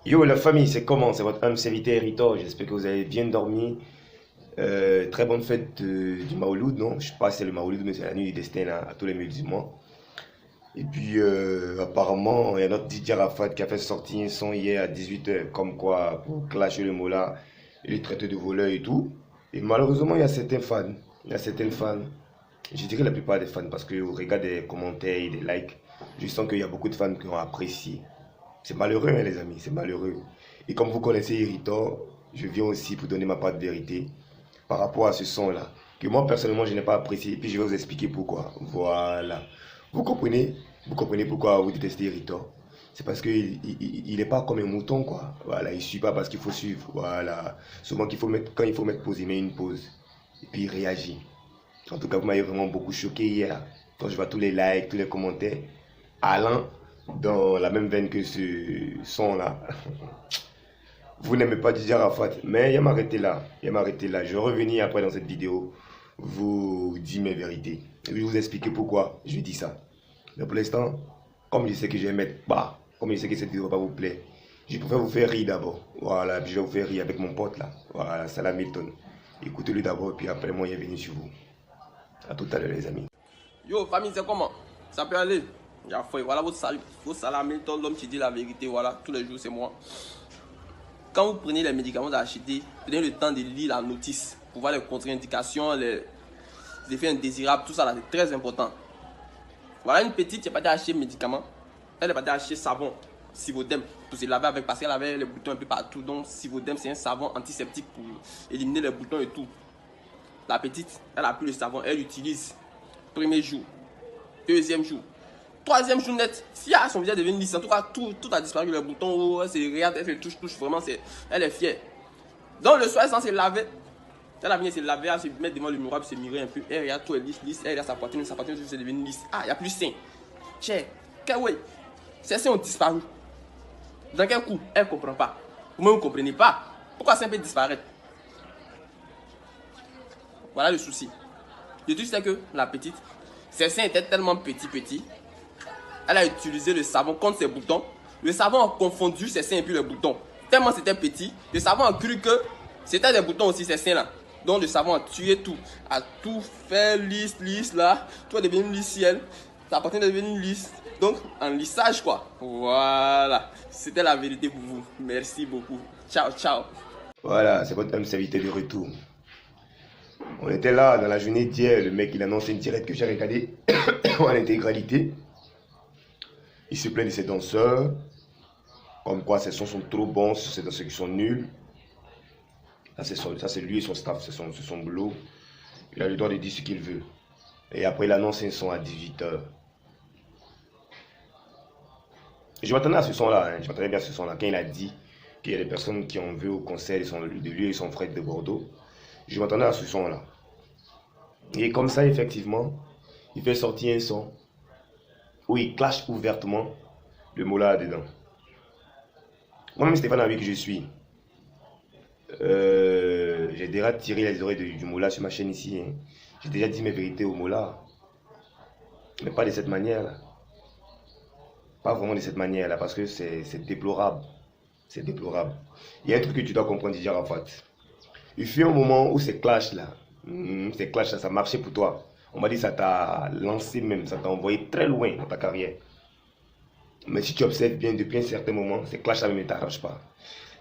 Yo la famille, c'est comment? C'est votre âme serviteur Rito. J'espère que vous avez bien dormi. Très bonne fête du Maouloud, non? Je sais pas si c'est le Maouloud, mais c'est la nuit du destin là, à tous les musulmans. Et puis apparemment, il y a notre DJ Rafat qui a fait sortir un son hier à 18 h, comme quoi pour clasher le Mola et les traiter de voleurs et tout. Et malheureusement, il y a certains fans. Il y a certains fans. Je dirais la plupart des fans, parce que au regard des commentaires et des likes, je sens qu'il y a beaucoup de fans qui ont apprécié. C'est malheureux, hein, les amis, c'est malheureux. Et comme vous connaissez Irritor, je viens aussi pour donner ma part de vérité par rapport à ce son-là, que moi personnellement je n'ai pas apprécié, et puis je vais vous expliquer pourquoi. Voilà. Vous comprenez? Vous comprenez pourquoi vous détestez Irritor? C'est parce qu'il il est pas comme un mouton, quoi. Voilà, il suit pas parce qu'il faut suivre. Voilà. Souvent qu'il faut mettre, quand il faut mettre pause, il met une pause. Et puis il réagit. En tout cas, vous m'avez vraiment beaucoup choqué hier. Quand je vois tous les likes, tous les commentaires, allant dans la même veine que ce son-là. Vous n'aimez pas DJ Arafat, mais il va m'arrêter là. Il va m'arrêter là. Je vais revenir après dans cette vidéo, vous dire mes vérités. Et je vais vous expliquer pourquoi je dis ça. Mais pour l'instant, comme je sais que je vais mettre bas, comme je sais que cette vidéo va pas vous plaire, je préfère vous faire rire d'abord. Voilà, puis je vais vous faire rire avec mon pote là. Voilà, Salam Milton. Écoutez-le d'abord, puis après moi, il est venu sur vous. A tout à l'heure, les amis. Yo, famille, c'est comment? Ça peut aller? J'ai fait, voilà votre salamé, l'homme qui dit la vérité, voilà, tous les jours c'est moi. Quand vous prenez les médicaments d'acheter, prenez le temps de lire la notice pour voir les contre-indications, les effets indésirables, tout ça là, c'est très important. Voilà une petite qui est partie acheter médicaments, elle est partie acheter savon, Sivodem, pour se laver avec parce qu'elle avait les boutons un peu partout. Donc Sivodem c'est un savon antiseptique pour éliminer les boutons et tout. La petite, elle a pris le savon, elle l'utilise. Premier jour, deuxième jour, troisième jour net, si son visage devient lisse, en tout cas tout a disparu, le bouton, elle se regarde, elle fait touche, vraiment, elle est fière. Donc le soir, sans se laver, elle a venu se laver, elle se met devant le miroir, se mirer un peu, elle regarde tout est lisse, elle regarde sa poitrine c'est devenu lisse. Ah, il n'y a plus de seins. Tiens, ouais, ses seins ont disparu. Dans quel coup? Elle ne comprend pas. Vous-même, vous ne comprenez pas. Pourquoi ça peut disparaître? Voilà le souci. Le truc c'est que la petite, ses seins étaient tellement petits, elle a utilisé le savon contre ses boutons. Le savon a confondu ses seins et puis le bouton. Tellement c'était petit, le savon a cru que c'était des boutons aussi, ces seins là. Donc le savon a tué tout, a tout fait lisse là. Tout est devenu lisse ciel. Sa poitrine est devenue lisse. Donc en lissage quoi. Voilà, c'était la vérité pour vous. Merci beaucoup. Ciao, ciao. Voilà, c'est votre âme serviteur de retour. On était là dans la journée d'hier, le mec il annonce une direct que j'ai regardé en intégralité. Il se plaint de ses danseurs, comme quoi ses sons sont trop bons, c'est dans ceux qui sont nuls. Ça c'est lui et son staff, c'est son boulot. Il a le droit de dire ce qu'il veut. Et après il annonce un son à 18 h. Je m'attendais à ce son-là, hein. Je m'attendais bien à ce son-là. Quand il a dit qu'il y a des personnes qui ont vu au concert de lui et son frère de Bordeaux, je m'attendais à ce son-là. Et comme ça, effectivement, il fait sortir un son où il clash ouvertement le mot là dedans. Moi-même, Stéphane Abi que je suis, j'ai déjà tiré les oreilles du Mola sur ma chaîne ici, hein. J'ai déjà dit mes vérités au Mola. Mais pas de cette manière-là. Pas vraiment de cette manière-là, parce que c'est déplorable. C'est déplorable. Il y a un truc que tu dois comprendre, DJ Arafat. Il fut un moment où ces clashs-là, ça marchait pour toi. On m'a dit que ça t'a lancé même, ça t'a envoyé très loin dans ta carrière. Mais si tu observes bien depuis un certain moment, ces clashs-là ne t'arrangent pas.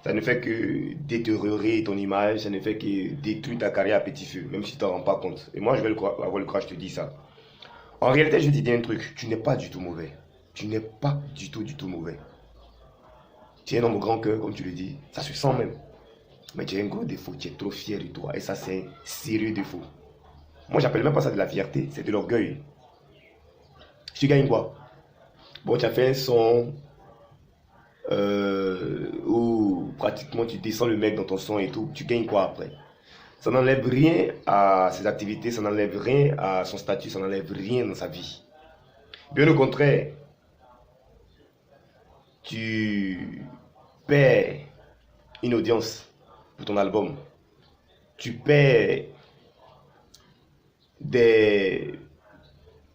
Ça ne fait que détériorer ton image, ça ne fait que détruire ta carrière à petit feu, même si tu t'en rends pas compte. Et moi, je vais avoir le courage, je te dis ça. En réalité, je te dis un truc, tu n'es pas du tout mauvais. Tu n'es pas du tout mauvais. Tu es un homme au grand cœur, comme tu le dis, ça se sent même. Mais tu as un gros défaut, tu es trop fier de toi. Et ça, c'est un sérieux défaut. Moi, j'appelle même pas ça de la fierté, c'est de l'orgueil. Tu gagnes quoi? Bon, tu as fait un son où pratiquement tu descends le mec dans ton son et tout. Tu gagnes quoi après? Ça n'enlève rien à ses activités, ça n'enlève rien à son statut, ça n'enlève rien dans sa vie. Bien au contraire, tu perds une audience pour ton album. Tu perds des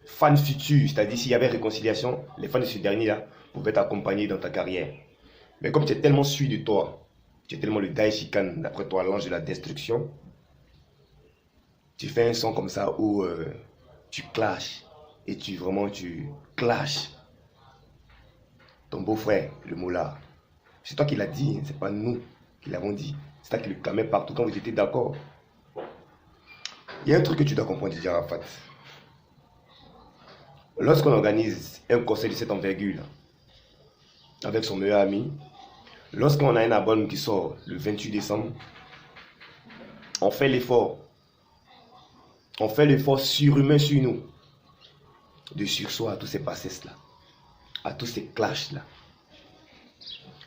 fans futurs, c'est-à-dire s'il y avait réconciliation, les fans de ce dernier-là pouvaient t'accompagner dans ta carrière. Mais comme tu es tellement sûr de toi, tu es tellement le Daishikan, d'après toi, l'ange de la destruction, tu fais un son comme ça où tu clashes. Et tu clashes ton beau-frère, le Mola. C'est toi qui l'as dit, hein, c'est pas nous qui l'avons dit. C'est toi qui le clamais partout quand vous étiez d'accord. Il y a un truc que tu dois comprendre, Didier Arafat. Lorsqu'on organise un concert de cette envergure, avec son meilleur ami, lorsqu'on a un album qui sort le 28 décembre, on fait l'effort. On fait l'effort surhumain sur nous. De sursoir à tous ces passés-là. À tous ces clashs-là.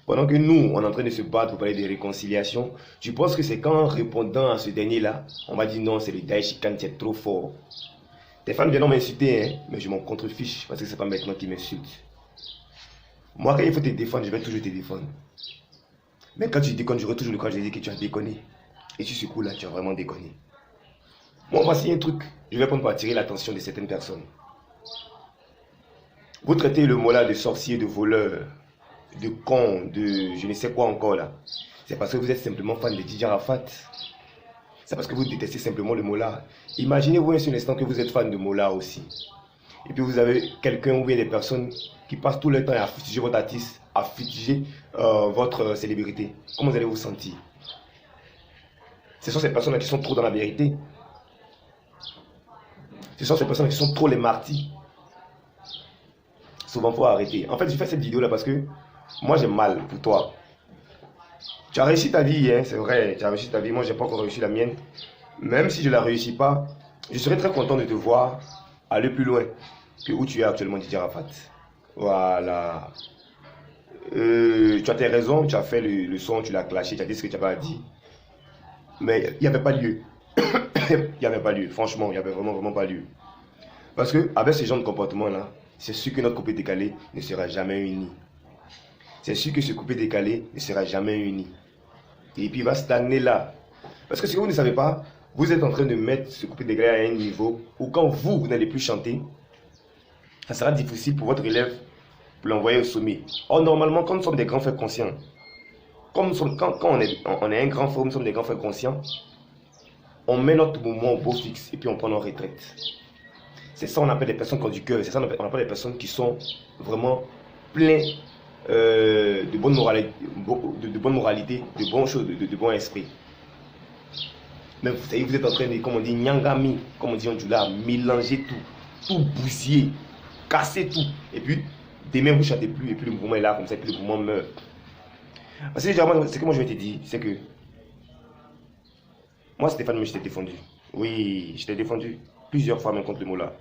Pendant que nous, on est en train de se battre pour parler de réconciliation, tu penses que c'est qu'en répondant à ce dernier-là, on va dire non, c'est le Daishikan, tu es trop fort. Tes fans viennent m'insulter, hein, mais je m'en contrefiche parce que c'est pas maintenant qu'ils m'insultent. Moi, quand il faut te défendre, je vais toujours te défendre. Mais quand tu déconnes, j'aurai toujours le courage de dire que tu as déconné. Et sur ce coup-là, tu as vraiment déconné. Moi, voici un truc. Je vais prendre pour attirer l'attention de certaines personnes. Vous traitez le mot-là de sorcier, de voleur, de con, de je ne sais quoi encore là. C'est parce que vous êtes simplement fan de Didier Arafat. C'est parce que vous détestez simplement le Mola. Imaginez-vous un seul instant que vous êtes fan de Mola aussi. Et puis vous avez quelqu'un ou bien des personnes qui passent tout le temps à affliger votre artiste, à affliger votre célébrité. Comment vous allez vous sentir? Ce sont ces personnes-là qui sont trop dans la vérité. Ce sont ces personnes qui sont trop les martyrs. Souvent, il faut arrêter. En fait, je fais cette vidéo-là parce que moi, j'ai mal pour toi. Tu as réussi ta vie, hein, c'est vrai. Tu as réussi ta vie. Moi, je n'ai pas encore réussi la mienne. Même si je ne la réussis pas, je serais très content de te voir aller plus loin que où tu es actuellement, Didier Arafat. Voilà. Tu as tes raisons, tu as fait le son, tu l'as clashé, tu as dit ce que tu avais à dire. Mais il n'y avait pas lieu. Il n'y avait pas lieu. Franchement, il n'y avait vraiment pas lieu. Parce que avec ce genre de comportement-là, c'est sûr que notre coupé décalé ne sera jamais uni. C'est sûr que ce coupé décalé ne sera jamais uni. Et puis il va stagner là. Parce que ce que vous ne savez pas, vous êtes en train de mettre ce coupé décalé à un niveau où quand vous n'allez plus chanter, ça sera difficile pour votre élève pour l'envoyer au sommet. Or normalement, quand nous sommes des grands frères conscients, quand on est un grand frère, nous sommes des grands frères conscients, on met notre mouvement au beau fixe et puis on prend nos retraites. C'est ça qu'on appelle des personnes qui ont du cœur. C'est ça qu'on appelle des personnes qui sont vraiment pleines de bonne moralité, de bonnes choses, de bon esprit. Mais vous savez, vous êtes en train de, comme on dit, nyangami, comme on dit en Djoula, mélanger tout bousiller, casser tout. Et puis, demain vous ne chantez plus, et puis le mouvement est là, comme ça, et puis le mouvement meurt. Parce que ce que moi je vais te dire, c'est que moi, Stéphane, je t'ai défendu. Oui, je t'ai défendu plusieurs fois même contre le mot-là.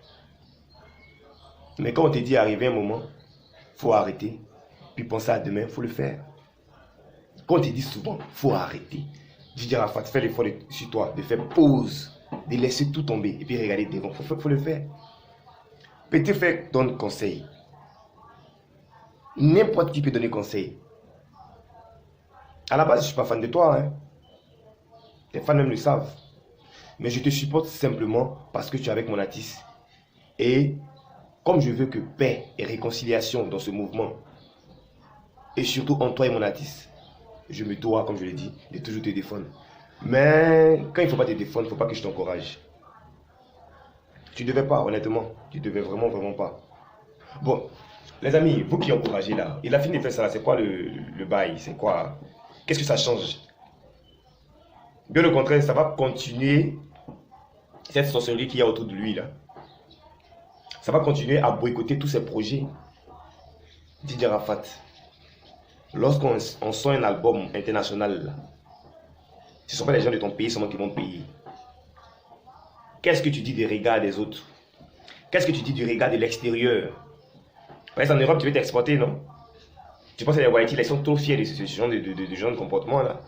Mais quand on te dit arriver un moment, il faut arrêter. Puis penser à demain, il faut le faire. Quand on te dit souvent, il faut arrêter. Didier Arafat, fais l'effort sur toi, de faire pause, de laisser tout tomber et puis regarder devant. Il faut le faire. Petit frère donne conseil. N'importe qui peut donner conseil. À la base, je ne suis pas fan de toi. Hein. Tes fans même le savent. Mais je te supporte simplement parce que tu es avec mon artiste. Et comme je veux que paix et réconciliation dans ce mouvement, et surtout en toi et mon artiste, je me dois, comme je l'ai dit, de toujours te défendre. Mais quand il ne faut pas te défendre, il ne faut pas que je t'encourage. Tu ne devais pas, honnêtement. Tu ne devais vraiment pas. Bon, les amis, vous qui encouragez là, il a fini de faire ça là, c'est quoi le bail? C'est quoi? Qu'est-ce que ça change? Bien au contraire, ça va continuer cette sorcellerie qu'il y a autour de lui là. Ça va continuer à boycotter tous ses projets. Didier Arafat, lorsqu'on sort un album international, là, ce ne sont pas les gens de ton pays seulement qui vont payer. Qu'est-ce que tu dis des regards des autres? Qu'est-ce que tu dis du regard de l'extérieur? Par exemple, en Europe, tu veux t'exporter, non? Tu penses que les Whiteys, ils sont trop fiers de ce genre de comportement là.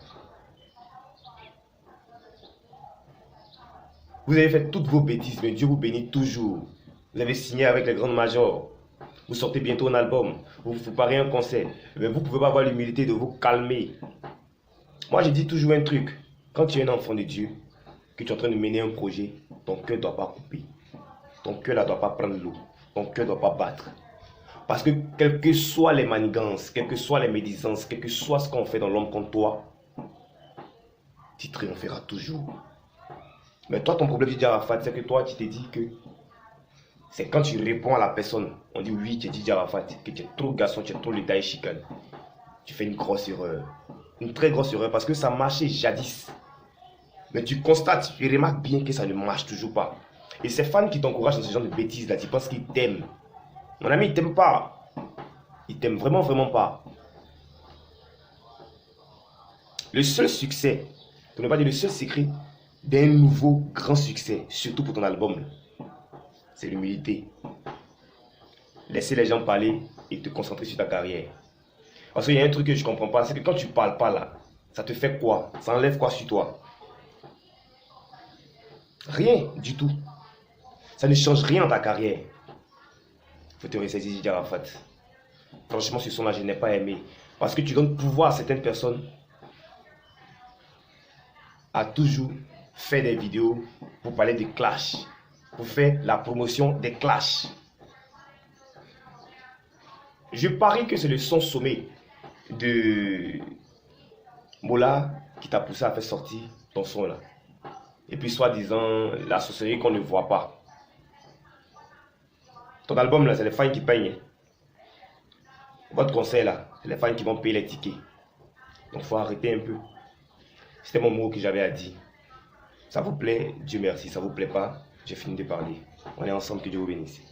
Vous avez fait toutes vos bêtises, mais Dieu vous bénit toujours. Vous avez signé avec les grandes majors. Vous sortez bientôt un album. Vous préparez un concert. Mais vous ne pouvez pas avoir l'humilité de vous calmer. Moi, je dis toujours un truc. Quand tu es un enfant de Dieu, que tu es en train de mener un projet, ton cœur ne doit pas couper. Ton cœur ne doit pas prendre l'eau. Ton cœur ne doit pas battre. Parce que quelles que soient les manigances, quelles que soient les médisances, quel que soit ce qu'on fait dans l'homme contre toi, tu triompheras toujours. Mais toi, ton problème, Didier Arafat, c'est que toi, tu t'es dit que c'est quand tu réponds à la personne, on dit oui, tu es Didier Arafat, que tu es trop garçon, tu es trop l'état et chicane. Tu fais une grosse erreur. Une très grosse erreur parce que ça marchait jadis. Mais tu constates, tu remarques bien que ça ne marche toujours pas. Et ces fans qui t'encouragent dans ce genre de bêtises là, tu penses qu'ils t'aiment. Mon ami, il t'aime pas. Il t'aime vraiment, vraiment pas. Le seul succès, pour ne pas dire le seul secret d'un nouveau grand succès, surtout pour ton album, c'est l'humilité. Laisser les gens parler et te concentrer sur ta carrière. Parce qu'il y a un truc que je comprends pas, c'est que quand tu parles pas là, ça te fait quoi? Ça enlève quoi sur toi? Rien du tout. Ça ne change rien dans ta carrière. Faut te ressaisir, Didier Arafat. Franchement, ce son-là, je n'ai pas aimé. Parce que tu donnes pouvoir à certaines personnes à toujours faire des vidéos pour parler de clash, pour faire la promotion des clashs. Je parie que c'est le son sommet de Mola qui t'a poussé à faire sortir ton son là. Et puis soi-disant la sorcellerie qu'on ne voit pas. Ton album là, c'est les fans qui payent. Votre conseil là, c'est les fans qui vont payer les tickets. Donc il faut arrêter un peu. C'était mon mot que j'avais à dire. Ça vous plaît, Dieu merci. Ça vous plaît pas, j'ai fini de parler. On est ensemble, que Dieu vous bénisse.